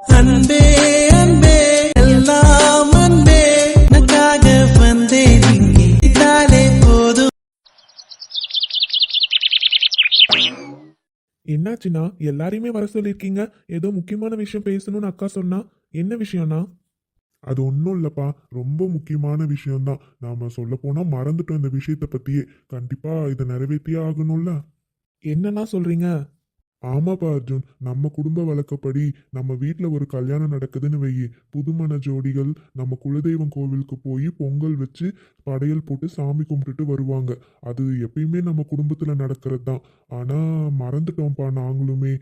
அன்பே அன்பே எல்லாம் அன்பே உனக்காக வந்தேன் இங்கே இதாலே போதும். என்னாச்சுண்ணா எல்லாரையுமே வர சொல்லியிருக்கீங்க? ஏதோ முக்கியமான விஷயம் பேசணும்னு அக்கா சொன்னா. என்ன விஷயம்னா? அது ஒன்றும் இல்லைப்பா, ரொம்ப முக்கியமான விஷயம்தான். நாம சொல்ல போனா மறந்துட்டோம் இந்த விஷயத்தை பத்தியே. கண்டிப்பா இதை நிறைவேற்றியே ஆகணும்ல. என்னண்ணா சொல்றீங்க? ஆமாப்பா அர்ஜுன், நம்ம குடும்ப வழக்கப்படி நம்ம வீட்டில் ஒரு கல்யாணம் நடக்குதுன்னு வையி, புதுமண ஜோடிகள் நம்ம குலதெய்வம் கோவிலுக்கு போய் பொங்கல் வச்சு படையல் போட்டு சாமி கும்பிட்டுட்டு வருவாங்க. அது எப்பயுமே நம்ம குடும்பத்தில் நடக்கிறது தான். ஆனால் மறந்துட்டோம்ப்பா நாங்களுமே.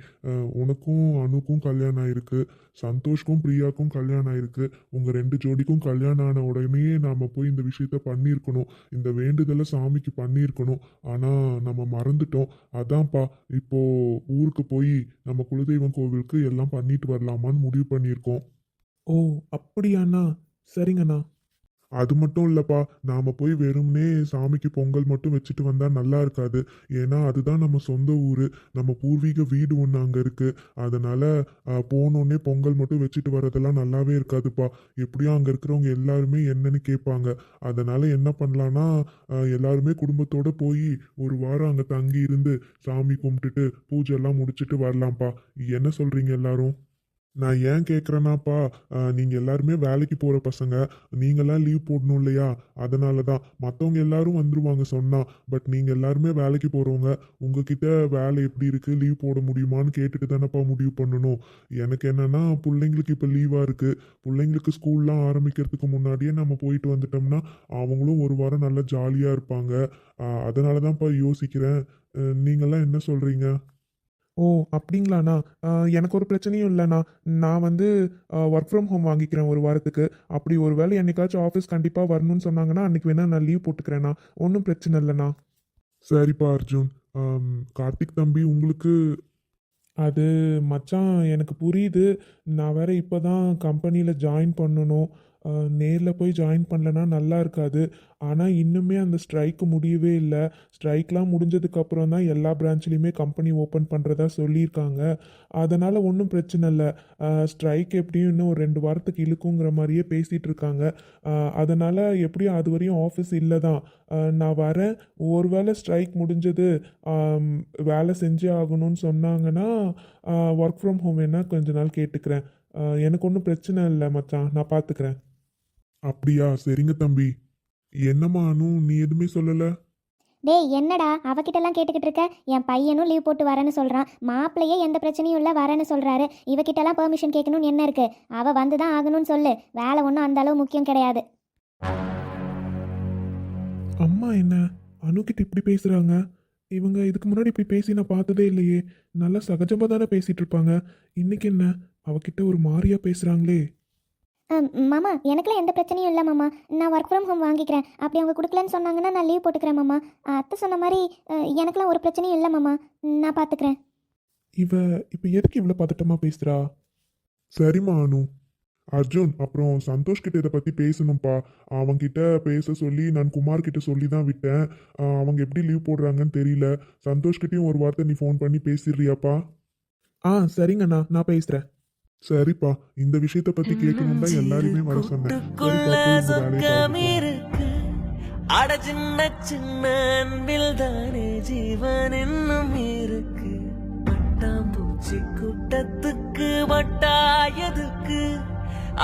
உனக்கும் அனுக்கும் கல்யாணம் ஆயிருக்கு, சந்தோஷ்க்கும் பிரியாக்கும் கல்யாணம் ஆயிருக்கு. உங்கள் ரெண்டு ஜோடிக்கும் கல்யாணம் ஆன உடனே நாம் போய் இந்த விஷயத்த பண்ணியிருக்கணும், இந்த வேண்டுதலை சாமிக்கு பண்ணியிருக்கணும். ஆனால் நம்ம மறந்துட்டோம். அதான்ப்பா இப்போ ஊருக்கு போய் நம்ம குலதெய்வம் கோவிலுக்கு எல்லாம் பண்ணிட்டு வரலாமான்னு முடிவு பண்ணியிருக்கோம். ஓ, அப்படியாண்ணா? சரிங்கண்ணா. அது மட்டும் இல்லப்பா, நாம போய் வெறும்னே சாமிக்கு பொங்கல் மட்டும் வச்சுட்டு வந்தா நல்லா இருக்காது. ஏன்னா அதுதான் நம்ம சொந்த ஊரு, நம்ம பூர்வீக வீடு ஒன்று அங்கே இருக்கு. அதனால போனோடனே பொங்கல் மட்டும் வச்சுட்டு வரதெல்லாம் நல்லாவே இருக்காதுப்பா. எப்படியும் அங்கே இருக்கிறவங்க எல்லாருமே என்னன்னு கேட்பாங்க. அதனால என்ன பண்ணலான்னா, எல்லாருமே குடும்பத்தோட போய் ஒரு வாரம் அங்கே தங்கி இருந்து சாமி கும்பிட்டுட்டு பூஜை எல்லாம் முடிச்சுட்டு வரலாம்ப்பா. என்ன சொல்றீங்க எல்லாரும்? நான் ஏன் கேட்குறேன்னாப்பா, நீங்கள் எல்லாருமே வேலைக்கு போகிற பசங்க, நீங்களாம் லீவ் போடணும் இல்லையா? அதனால தான். மற்றவங்க எல்லாரும் வந்துருவாங்க சொன்னா. பட் நீங்கள் எல்லாருமே வேலைக்கு போகிறவங்க, உங்ககிட்ட வேலை எப்படி இருக்குது, லீவ் போட முடியுமான்னு கேட்டுட்டு தானேப்பா முடிவு பண்ணணும். எனக்கு என்னென்னா, பிள்ளைங்களுக்கு இப்போ லீவாக இருக்குது. பிள்ளைங்களுக்கு ஸ்கூல்லாம் ஆரம்பிக்கிறதுக்கு முன்னாடியே நம்ம போயிட்டு வந்துட்டோம்னா அவங்களும் ஒரு வாரம் நல்லா ஜாலியாக இருப்பாங்க. அதனால தான்ப்பா யோசிக்கிறேன். நீங்கள்லாம் என்ன சொல்கிறீங்க? ஓ, அப்படிங்களாண்ணா? எனக்கு ஒரு பிரச்சனையும் இல்லைண்ணா. நான் வந்து ஒர்க் ஃப்ரம் ஹோம் வாங்கிக்கிறேன் ஒரு வாரத்துக்கு. அப்படி ஒரு வேளை என்னைக்காச்சும் ஆஃபீஸ் கண்டிப்பாக வரணும்னு சொன்னாங்கன்னா அன்றைக்கி வேணால் நான் லீவ் போட்டுக்கிறேண்ணா. ஒன்றும் பிரச்சனை இல்லைண்ணா. சரிப்பா அர்ஜுன். கார்த்திக் தம்பி உங்களுக்கு? அது மச்சான், எனக்கு புரியுது. நான் வேற இப்போ தான் கம்பெனியில் ஜாயின் பண்ணணும். நேரில் போய் ஜாயின் பண்ணலன்னா நல்லா இருக்காது. ஆனால் இன்னுமே அந்த ஸ்ட்ரைக்கு முடியவே இல்லை. ஸ்ட்ரைக்லாம் முடிஞ்சதுக்கப்புறம் தான் எல்லா பிரான்ச்லேயுமே கம்பெனி ஓப்பன் பண்ணுறதா சொல்லியிருக்காங்க. அதனால் ஒன்றும் பிரச்சனை இல்லை. ஸ்ட்ரைக் எப்படியும் இன்னும் ஒரு 2 வாரத்துக்கு இழுக்குங்கிற மாதிரியே பேசிகிட்டு இருக்காங்க. அதனால் எப்படியும் அது வரையும் ஆஃபீஸ் இல்லை தான். நான் வரேன். ஒருவேளை ஸ்ட்ரைக் முடிஞ்சது வேலை செஞ்சே ஆகணும்னு சொன்னாங்கன்னா ஒர்க் ஃப்ரம் ஹோம் வேணால் கொஞ்ச நாள் கேட்டுக்கிறேன். எனக்கு ஒன்றும் பிரச்சனை இல்லை மச்சான், நான் பார்த்துக்கிறேன். அப்படியா? சரிங்க தம்பி. என்னம்மா அனு, நீ எதுவுமே சொல்லல? டேய், என்னடா அவகிட்டலாம் கேட்டுக்கிட்டு இருக்க? என் பையனும் லீவ் போட்டு வரேன்னு சொல்கிறான். மாப்பிள்ளையே எந்த பிரச்சனையும் இல்லை வரேன்னு சொல்கிறாரு. இவகிட்டலாம் பெர்மிஷன் கேட்கணும்னு என்ன இருக்குது? அவள் வந்து தான் ஆகணும்னு சொல்லு. வேலை ஒன்றும் அந்த அளவு முக்கியம் கிடையாது. அம்மா என்ன அணுக்கிட்ட இப்படி பேசுகிறாங்க? இவங்க இதுக்கு முன்னாடி இப்படி பேசி நான் பார்த்ததே இல்லையே. நல்லா சகஜமாக தானே பேசிகிட்டு இருப்பாங்க. இன்னைக்கு என்ன அவகிட்ட ஒரு மாதிரியாக பேசுகிறாங்களே? மாமா, எனக்குலாம் எந்த பிரச்சனையும் இல்லை மாமா. நான் ஒர்க் ஃப்ரம் ஹோம் வாங்கிக்கிறேன். அப்படி அவங்க கொடுக்கலன்னு சொன்னாங்கன்னா நான் லீவ் போட்டுக்கிறேன் மாமா. அத்தை சொன்ன மாதிரி எனக்குலாம் ஒரு பிரச்சனையும் இல்லை மாமா. நான் பார்த்துக்கிறேன். இவ இப்போ எதுக்கு இவ்வளோ பதட்டமாக பேசுகிறா? சரிம்மா அனு. அர்ஜுன், அப்புறம் சந்தோஷ் கிட்ட இதை பற்றி பேசணும்ப்பா. அவன்கிட்ட பேச சொல்லி நான் குமார் கிட்ட சொல்லி தான் விட்டேன். அவங்க எப்படி லீவ் போடுறாங்கன்னு தெரியல. சந்தோஷ்கிட்டையும் ஒரு வார்த்தை நீ ஃபோன் பண்ணி பேசிடுறியாப்பா? சரிங்கண்ணா, நான் பேசுகிறேன். சரிப்பா, இந்த விஷயத்தை பற்றி கேட்கணும் தான் எல்லாரையுமே வர சொன்னேன். சரிப்பா, போய் உங்க வேலையை பாருங்க. அட சின்ன சின்ன அன்பில் தானே ஜீவன் இன்னும் இருக்கு. பட்டாம்பூச்சி கூட்டத்துக்கு வட்டாயதுக்கு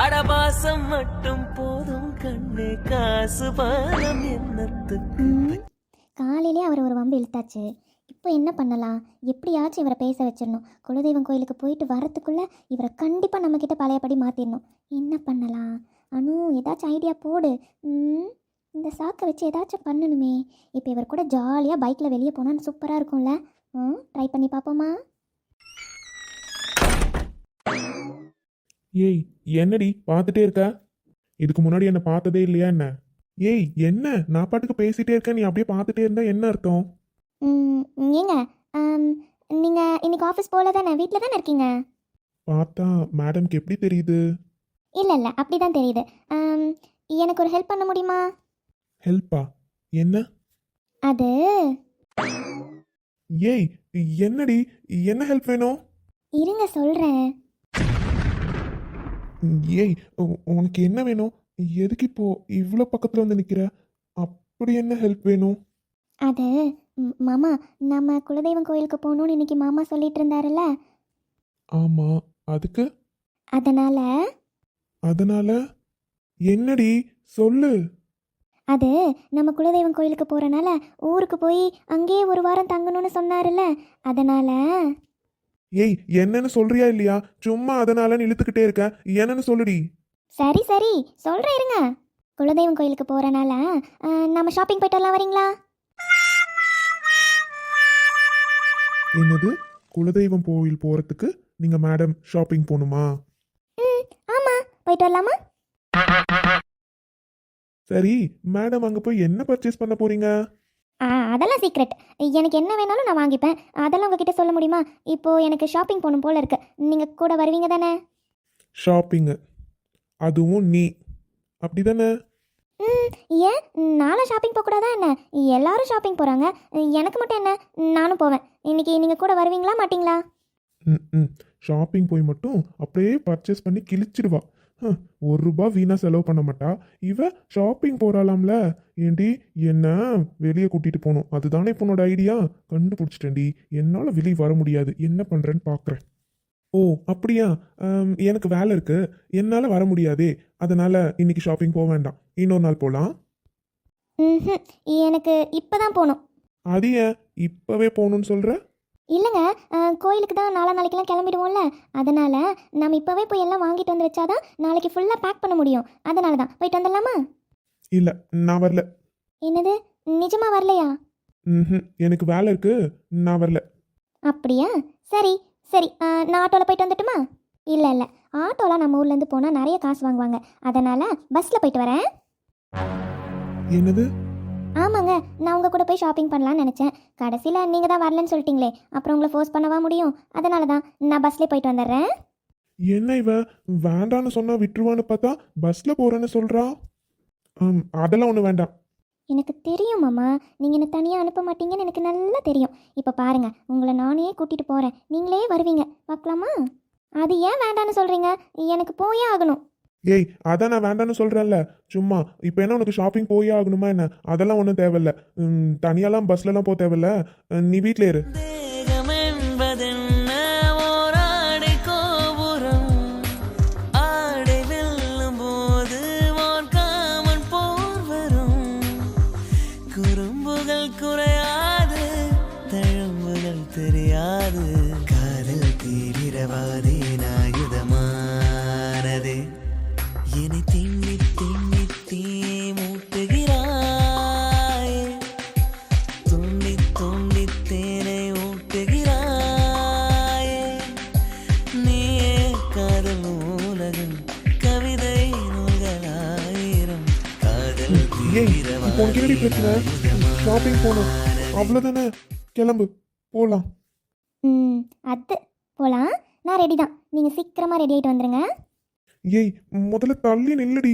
அடபாசம் மட்டும் போதும் கண்ணே, காசு பாலம் என்னத்துக்கு. காலையிலே அவர் ஒரு வம்பு இழுத்தாச்சு. இப்போ என்ன பண்ணலாம்? எப்படியாச்சும் இவரை பேச வச்சிடணும். குலதெய்வம் கோயிலுக்கு போயிட்டு வரத்துக்குள்ளே இவரை கண்டிப்பாக நம்மக்கிட்ட பழையபடி மாற்றிடணும். என்ன பண்ணலாம்? அனு, ஏதாச்சும் ஐடியா போடு. இந்த சாக்கை வச்சு ஏதாச்சும் பண்ணணுமே. இப்போ இவர் கூட ஜாலியாக பைக்கில் வெளியே போனால் சூப்பராக இருக்கும்ல. ட்ரை பண்ணி பார்ப்போமா? ஏய், என்னடி பார்த்துட்டே இருக்க? இதுக்கு முன்னாடி என்னை பார்த்ததே இல்லையா என்ன? ஏய், என்ன நான் பாட்டுக்கு பேசிட்டே இருக்கேன், நீ அப்படியே பார்த்துட்டே இருந்தா என்ன அர்த்தம்? ஏங்க, நீங்கள் இன்னைக்கு ஆஃபீஸ் போகல தானே? வீட்டில் தானே இருக்கீங்க? பார்த்தா மேடம்க்கு எப்படி தெரியுது? இல்லை இல்லை, அப்படி தான் தெரியுது. எனக்கு ஒரு ஹெல்ப் பண்ண முடியுமா? ஹெல்ப்பா? என்ன? அது ஏய், என்னடி, என்ன ஹெல்ப் வேணும்? இருங்க சொல்கிறேன். ஏய் உனக்கு என்ன வேணும்? எதுக்கு இப்போ இவ்வளோ பக்கத்தில் வந்து நிற்கிற? அப்படி என்ன ஹெல்ப் வேணும்? அது மாமா, நம்ம குலதெய்வம் கோயிலுக்கு போகணும்னு இன்னைக்கு மாமா சொல்லிட்டு இருந்தாருல்ல, ஆமாம், அதுக்கு? அதனால அதனால என்னடி சொல்லு. அது நம்ம குலதெய்வம் கோயிலுக்கு போகிறனால ஊருக்கு போய் அங்கேயே ஒரு வாரம் தங்கணும்னு சொன்னாருல்ல, அதனால. ஏய் என்னன்னு சொல்றியா இல்லையா? சும்மா அதனாலன்னு இழுத்துக்கிட்டே இருக்க. என்னன்னு சொல்லுடி. சரி சரி சொல்கிறேன் இருங்க. குலதெய்வம் கோயிலுக்கு போகிறனால நம்ம ஷாப்பிங் போயிட்டு வரலாம், வரீங்களா? என்னது? குலதெய்வம் கோவில் போகிறதுக்கு நீங்கள் மேடம் ஷாப்பிங் போகணுமா? ம், ஆமாம், போயிட்டு வரலாமா? சரி, மேடம் அங்கே போய் என்ன பர்ச்சேஸ் பண்ண போறீங்க? அதெல்லாம் சீக்ரெட். எனக்கு என்ன வேணாலும் நான் வாங்கிப்பேன். அதெல்லாம் உங்ககிட்ட சொல்ல முடியுமா? இப்போது எனக்கு ஷாப்பிங் போகணும் போல இருக்கு. நீங்கள் கூட வருவீங்க தானே? ஷாப்பிங்கு, அதுவும் நீ, அப்படி தானே? ம், ஏன் நானும் ஷாப்பிங் போகக்கூடாதா என்ன? எல்லாரும் ஷாப்பிங் போகிறாங்க, எனக்கு மட்டும் என்ன? நானும் போவேன். இன்னைக்கு நீங்கள் கூட வருவீங்களா மாட்டிங்களா? ம் ஷாப்பிங் போய் மட்டும் அப்படியே பர்ச்சேஸ் பண்ணி கிழிச்சிடுவா. ₹1 வீணா செலவு பண்ண மாட்டா. இவ ஷாப்பிங் போறாளாம்ல. ஏண்டி என்ன வெளியே கூட்டிட்டு போகணும், அதுதானே இப்போ உன்னோட ஐடியா? கண்டுபிடிச்சிட்டேன்டி. என்னால் வெளியே வர முடியாது, என்ன பண்ணுறேன்னு பார்க்குறேன். ஓ அப்படியா? எனக்கு வேலை இருக்கு, என்னால் வர முடியாதே. அதனால இன்னைக்கு ஷாப்பிங் போக வேண்டாம், இன்னொரு நாள் போகலாம். ம், எனக்கு இப்போ தான் போகணும். அது ஏன் இப்போவே போகணும்னு சொல்கிற? இல்லைங்க, கோயிலுக்கு தான் நாளைக்கெல்லாம் கிளம்பிடுவோம்ல, அதனால் நம்ம இப்போவே போய் எல்லாம் வாங்கிட்டு வந்து வச்சாதான் நாளைக்கு ஃபுல்லாக பேக் பண்ண முடியும். அதனால தான் போயிட்டு வந்துடலாமா? இல்லை, நான் வரல. என்னது, நிஜமா வரலையா? எனக்கு வேலை இருக்கு, நான் வரல. அப்படியா? சரி சரி, நான் ஆட்டோவில் போயிட்டு வந்துட்டுமா? இல்லை இல்லை, ஆட்டோலாம் நம்ம ஊர்லேருந்து போனால் நிறைய காசு வாங்குவாங்க, அதனால் பஸ்ஸில் போயிட்டு வரேன். என்னது? ஆமாங்க, நான் உங்கள் கூட போய் ஷாப்பிங் பண்ணலான்னு நினச்சேன். கடைசியில் நீங்கள் தான் வரலன்னு சொல்லிட்டீங்களே, அப்புறம் உங்களை ஃபோர்ஸ் பண்ணவா முடியும்? அதனால தான் நான் பஸ்லேயே போயிட்டு வந்துடுறேன். என்ன இவ வேண்டான்னு சொன்னா விட்டுருவான்னு பார்த்தா பஸ்ல போறேன்னு சொல்றா. அதெல்லாம் ஒண்ணு வேண்டாம். எனக்கு தெரியும் மாமா, நீங்கள் என்னை தனியாக அனுப்ப மாட்டீங்கன்னு எனக்கு நல்லா தெரியும். இப்போ பாருங்கள், உங்களை நானே கூட்டிகிட்டு போகிறேன், நீங்களே வருவீங்க, பார்க்கலாமா? அது ஏன் வேண்டான்னு சொல்கிறீங்க? எனக்கு போயே ஆகணும். ஏய், அதான் நான் வேண்டான்னு சொல்றேன்ல. சும்மா இப்போ என்ன உனக்கு ஷாப்பிங் போயே ஆகணுமா என்ன? அதெல்லாம் ஒன்றும் தேவையில்ல. தனியாலாம் பஸ்லலாம் போக தேவையில்ல. நீ வீட்டில் இரு. தேகம் என்பதென்ன ஓராடை கோபுரம், ஆடை வெல்லும் போது வான்காமன் போர் வரும். குறும்புகள் குறையாது, தழும்புகள் தெரியாது, காதல் தீவிரவாதி ஆயுதமானதே. என்னை திண்ணி திண்ணி தீ மூட்டுகிறாய், துண்ணி துண்ணி தேனை ஊட்டுகிறாய். நீயே காதல் நூலகம், கவிதை நூல்களாயிரம், காதல் ஏய், இப்போ உனக்கு என்னடி பிரச்சனை? ஷாப்பிங் போகணும், அவ்வளோதானே. கிளம்பு, போகலாம். அது போகலாம், நான் ரெடி தான். நீங்கள் சீக்கிரமாக ரெடி ஆகிட்டு வந்துடுங்க. ஏய், முதல்ல தள்ளி நில்லடி.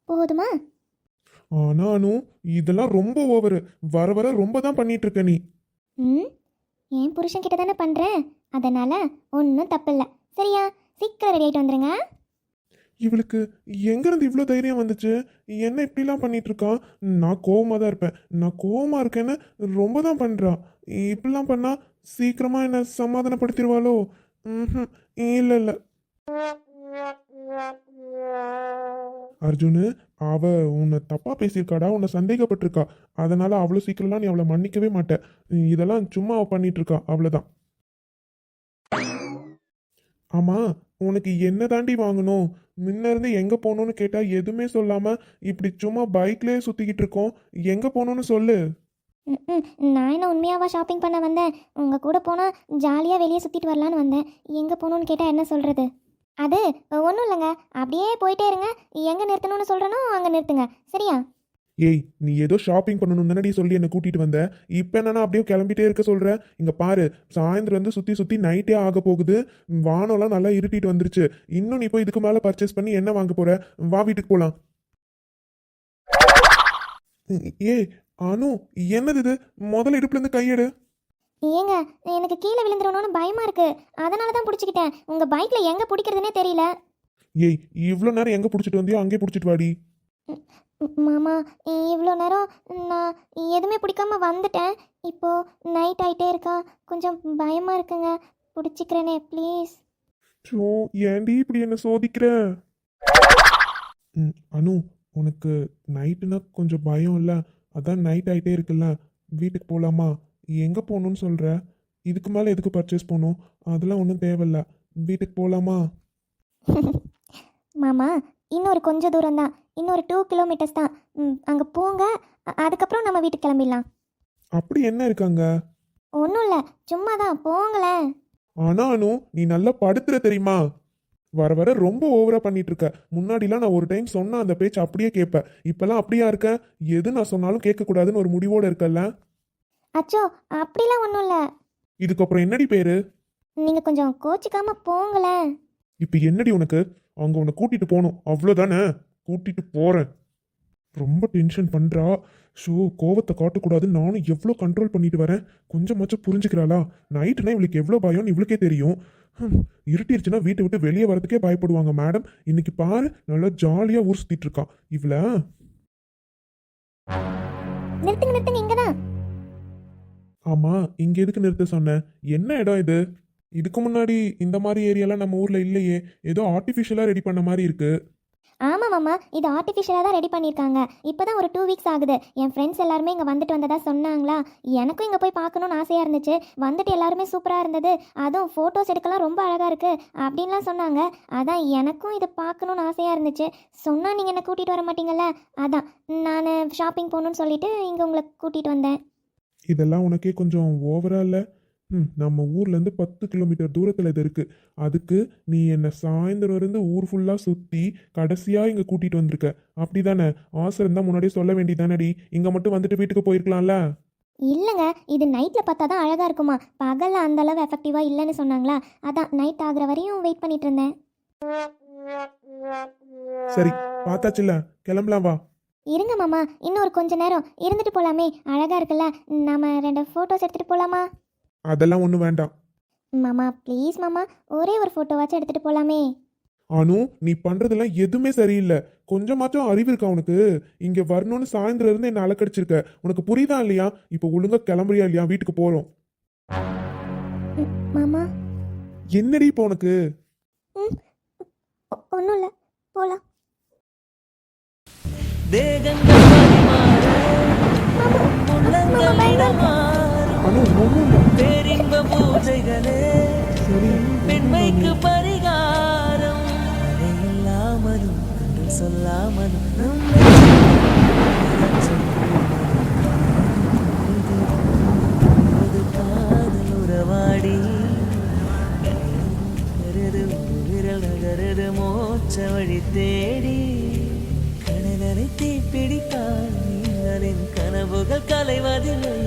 போதுமா? ஆனாலும் இதெல்லாம் ரொம்ப ஓவரு. வர வர ரொம்ப தான் பண்ணிட்டு இருக்க நீ. என் புருஷன்கிட்ட தானே பண்ணுறேன், அதனால் ஒன்றும் தப்பில்லை. சரியா? சீக்கிரம் ரெடி ஆகிட்டு வந்துடுங்க. இவளுக்கு எங்கேருந்து இவ்வளோ தைரியம் வந்துச்சு? என்ன இப்படிலாம் பண்ணிட்டு இருக்கா? நான் கோவமாக தான் இருப்பேன். நான் கோவமாக இருக்கேன்னு ரொம்ப தான் பண்ணுறா. இப்படிலாம் பண்ணால் சீக்கிரமாக என்னை சமாதானப்படுத்திடுவாளோ? இல்லை இல்லை. அர்ஜுனு, அவ உன்னை தப்பா பேசியிருக்காடா, உன்னை சந்தேகப்பட்டிருக்கா. அதனால அவ்வளோ சீக்கிரம்லாம் நீ அவளை மன்னிக்கவே மாட்டேன். இதெல்லாம் சும்மா அவ பண்ணிட்டு இருக்கா, அவ்வளோதான். ஆமா, உனக்கு என்ன தாண்டி வாங்கணும்? முன்ன இருந்து எங்க போகணும்னு கேட்டா எதுவுமே சொல்லாம இப்படி சும்மா பைக்லயே சுத்திக்கிட்டு இருக்கோம். எங்க போகணும்னு சொல்லு. நான் என்ன உண்மையாவா ஷாப்பிங் பண்ண வந்தேன்? உங்கள் கூட போனால் ஜாலியாக வெளியே சுற்றிட்டு வரலான்னு வந்தேன். எங்கே போகணுன்னு கேட்டால் என்ன சொல்கிறது? அது ஒன்றும் இல்லைங்க, அப்படியே போயிட்டே இருங்க. எங்கே நிறுத்தணும்னு சொல்கிறனோ அங்கே நிறுத்துங்க, சரியா? ஏய், நீ ஏதோ ஷாப்பிங் பண்ணணும் தானடி சொல்லி என்னை கூட்டிட்டு வந்த. இப்போ என்னன்னா அப்படியே கிளம்பிட்டே இருக்க சொல்ற. இங்க பாரு, சாயந்தரம் வந்து சுத்தி சுத்தி நைட்டே ஆக போகுது. வானம்லாம் நல்லா இருட்டிட்டு வந்துருச்சு. இன்னும் நீ போய் இதுக்கு மேல பர்ச்சேஸ் பண்ணி என்ன வாங்க போற? வா, வீட்டுக்கு போலாம். ஏய் அனு, என்னது இது? முதல்ல இடுப்புல இருந்து கையெடு. ஏங்க, எனக்கு கீழே விழுந்துடணும்னு பயமாக இருக்குது, அதனால தான் பிடிச்சிக்கிட்டேன். உங்கள் பைக்கில் எங்கே பிடிக்கிறதுனே தெரியல. ஏய் இவ்வளோ நேரம் எங்கே பிடிச்சிட்டு வந்தியோ அங்கே பிடிச்சிட்டு வாடி. மாமா இவ்வளோ நேரம் நான் எதுவுமே பிடிக்காம வந்துட்டேன். இப்போது நைட் ஆகிட்டே இருக்கா, கொஞ்சம் பயமாக இருக்குங்க. பிடிச்சிக்கிறேனே ப்ளீஸ். ஸோ ஏன்டி இப்படி என்ன சோதிக்கிற? அனு, உனக்கு நைட்டுனா கொஞ்சம் பயம் இல்லை, அதான் நைட் ஆகிட்டே இருக்குல்ல, வீட்டுக்கு போகலாமா? எங்கே போகணுன்னு சொல்கிற? இதுக்கு மேலே எதுக்கு பர்ச்சேஸ் பண்ணணும்? அதெல்லாம் ஒன்றும் தேவையில்ல, வீட்டுக்கு போகலாமா? மாமா இன்னொரு கொஞ்சம் தூரம் தான், இன்னொரு 2 கிலோமீட்டர்ஸ் தான். அங்கே போங்க, அதுக்கப்புறம் நம்ம வீட்டுக்கு கிளம்பிடலாம். அப்படி என்ன இருக்காங்க? ஒன்றும் இல்லை, சும்மா தான், போங்களேன். ஆனா அனு, நீ நல்லா படுத்துற தெரியுமா? வர வர ரொம்ப ஓவரா பண்ணிட்டு இருக்க. முன்னாடிலாம் நான் ஒரு டைம் சொன்னா அந்த பேச்சு அப்படியே கேட்பேன், இப்பெல்லாம் அப்படியா இருக்க? எது நான் சொன்னாலும் கேட்கக்கூடாதுன்னு ஒரு முடிவோட இருக்கல்ல? அச்சோ அப்படிலாம் ஒன்றும் இல்லை, இதுக்கப்புறம் என்னடி பேரு? நீங்கள் கொஞ்சம் கோச்சிக்காமல் போங்களேன். இப்போ என்னடி உனக்கு? அவங்க உன்னை கூட்டிட்டு போகணும் அவ்வளோதானே? கூட்டிட்டு போறேன். ரொம்ப டென்ஷன் பண்றா. ஷோ, கோவத்தை காட்டக்கூடாதுன்னு நானும் எவ்வளோ கண்ட்ரோல் பண்ணிட்டு வரேன். கொஞ்சமாச்சும் புரிஞ்சுக்கிறாளா? நைட்டுனா இவளுக்கு எவ்வளோ பயம்னு இவளுக்கே தெரியும். இருட்டிருச்சுன்னா வீட்டை விட்டு வெளியே வரதுக்கே பயப்படுவாங்க மேடம். இன்னைக்கு பாரு, நல்லா ஜாலியாக ஊர் சுத்திட்டு இருக்கா இவள. நிறுத்துங்க நிறுத்துங்க, இங்கே தான். ஆமா, இங்க எதுக்கு நிறுத்த சொன்ன? என்ன இடம் இது? இதுக்கு முன்னாடி இந்த மாதிரி ஏரியாலாம் நம்ம ஊர்ல இல்லையே. ஏதோ ஆர்டிஃபிஷியலா ரெடி பண்ண மாதிரி இருக்கு. ஆமாம் மாமா, இது ஆர்டிஃபிஷியலாக தான் ரெடி பண்ணியிருக்காங்க. இப்போ தான் ஒரு 2 வீக்ஸ் ஆகுது. என் ஃப்ரெண்ட்ஸ் எல்லாருமே இங்கே வந்துட்டு வந்ததா சொன்னாங்களா. எனக்கும் இங்கே போய் பார்க்கணுன்னு ஆசையாக இருந்துச்சு. வந்துட்டு எல்லாருமே சூப்பராக இருந்தது, அதுவும் ஃபோட்டோஸ் எடுக்கலாம் ரொம்ப அழகாக இருக்குது அப்படின்லாம் சொன்னாங்க. அதான் எனக்கும் இது பார்க்கணுன்னு ஆசையாக இருந்துச்சு. சொன்னால் நீங்கள் என்னை கூட்டிகிட்டு வர மாட்டீங்கல்ல, அதான் நான் ஷாப்பிங் போகணுன்னு சொல்லிட்டு இங்கே உங்களை கூட்டிகிட்டு வந்தேன். இதெல்லாம் உனக்கே கொஞ்சம் ஓவரா இல்லை? நம்ம ஊர்லேருந்து 10 கிலோமீட்டர் தூரத்தில் இது இருக்குது. அதுக்கு நீ என்னை சாயந்தரம் இருந்து ஊர் ஃபுல்லாக சுற்றி கடைசியாக இங்கே கூட்டிகிட்டு வந்திருக்க. அப்படி தானே? ஆசை இருந்தால் முன்னாடியே சொல்ல வேண்டியதானடி. இங்கே மட்டும் வந்துட்டு வீட்டுக்கு போயிருக்கலாம்ல? இல்லைங்க, இது நைட்டில் பார்த்தா தான் அழகாக இருக்குமா, பகலில் அந்தளவு எஃபெக்டிவாக இல்லைன்னு சொன்னாங்களா, அதான் நைட் ஆகிற வரையும் வெயிட் பண்ணிட்டு இருந்தேன். சரி, பார்த்தாச்சுல்ல, கிளம்பலாம் வா. இருங்க மாமா, இன்னும் ஒரு கொஞ்ச நேரம் இருந்துட்டு போகலாமே, அழகாக இருக்குல்ல, நம்ம 2 ஃபோட்டோஸ் எடுத்துகிட்டு போகலாமா? அதெல்லாம் ஒன்றும் வேண்டாம். மாமா ப்ளீஸ் மாமா, ஒரே ஒரு ஃபோட்டோவாச்சும் எடுத்துகிட்டு போகலாமே. அனு, நீ பண்றதெல்லாம் எதுவுமே சரியில்லை. கொஞ்சமாச்சும் அறிவு இருக்கா உனக்கு? இங்க வரணும்னு சாயந்தரம் இருந்து என்ன அலக்கடிச்சிருக்க. உனக்கு புரியுதா இல்லையா? இப்போ ஒழுங்கா கிளம்புறியா இல்லையா? வீட்டுக்கு போறோம். மாமா என்னடி இப்போ உனக்கு? ஒன்றும் இல்லை, போகலாம். தேகங்கள் பரிமாற, உள்ளங்களிடம் மாறும் அனு, ஒன்றும் இல்லை. பேரின்ப பூஜைகளே, சரி, பெண்மைக்கு பரிகாரம். அதை இல்லாமலும் என்று சொல்லாமலும் காதல் உறவாடி நகருது, விரல் நகருது மோட்ச வழி தேடி. கடலரை தீப்பிடித்தால் நீங்களின் கனவுகள் கலைவதில்லை.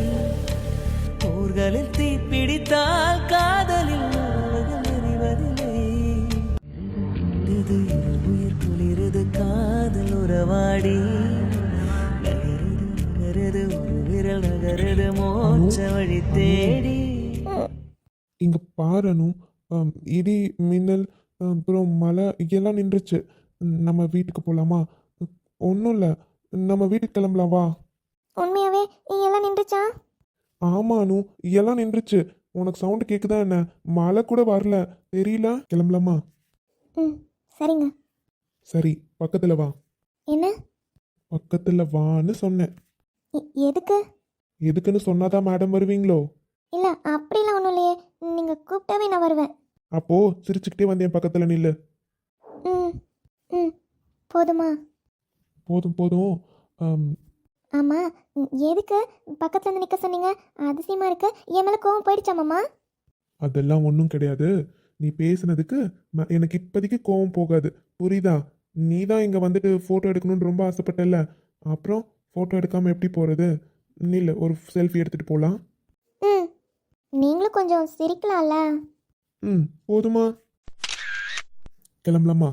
ஊர்களில் தீப்பிடித்தால் காதலில் உறவுகள் எறிவதில்லை. இது உயிர் குளிருது காதல் உறவாடி. நகருது நகருது ஒரு விரல் நகருது மோட்ச வழி தேடி. இங்க பாரணும். இடி, மின்னல், அப்புறம் மழை எல்லாம் நின்றுச்சு. நம்ம வீட்டுக்கு போகலாமா? ஒன்றும் இல்லை, நம்ம வீட்டுக்கு கிளம்பலாம் வா. உண்மையாவே எல்லாம் நின்றுச்சா? ஆமா அனு, எல்லாம் நின்றுச்சு. உனக்கு சவுண்டு கேட்குதா என்ன? மழை கூட வரல, தெரியல. கிளம்பலாமா? சரிங்க. சரி, பக்கத்துல வா. என்ன? பக்கத்துல வான்னு சொன்னேன். எதுக்கு? எதுக்குன்னு சொன்னாதான் மேடம் வருவீங்களோ? இல்லை அப்படிலாம் ஒன்றும் இல்லையே, நீங்கள் கூப்பிட்டாவே நான் வருவேன். அப்போ சிரிச்சுக்கிட்டே வந்து என் பக்கத்துல நில்லு. ம் ம் போதுமா? போதும் போதும். ஆமாம், எதுக்கு பக்கத்துல வந்து நிற்க சொன்னீங்க? அதிசயமாக இருக்கு. என் மேலே கோவம் போயிடுச்சா மாமா? அதெல்லாம் ஒன்றும் கிடையாது. நீ பேசுனதுக்கு எனக்கு இப்போதைக்கு கோவம் போகாது, புரியுதா? நீ தான் இங்கே வந்துட்டு ஃபோட்டோ எடுக்கணும்னு ரொம்ப ஆசைப்பட்டல. அப்புறம் ஃபோட்டோ எடுக்காமல் எப்படி போகிறது? நில்லு, ஒரு செல்ஃபி எடுத்துகிட்டு போகலாம். நீங்களும் கொஞ்சம் சிரிக்கலாம்ல. போதுமா? கிளம்பலாமா?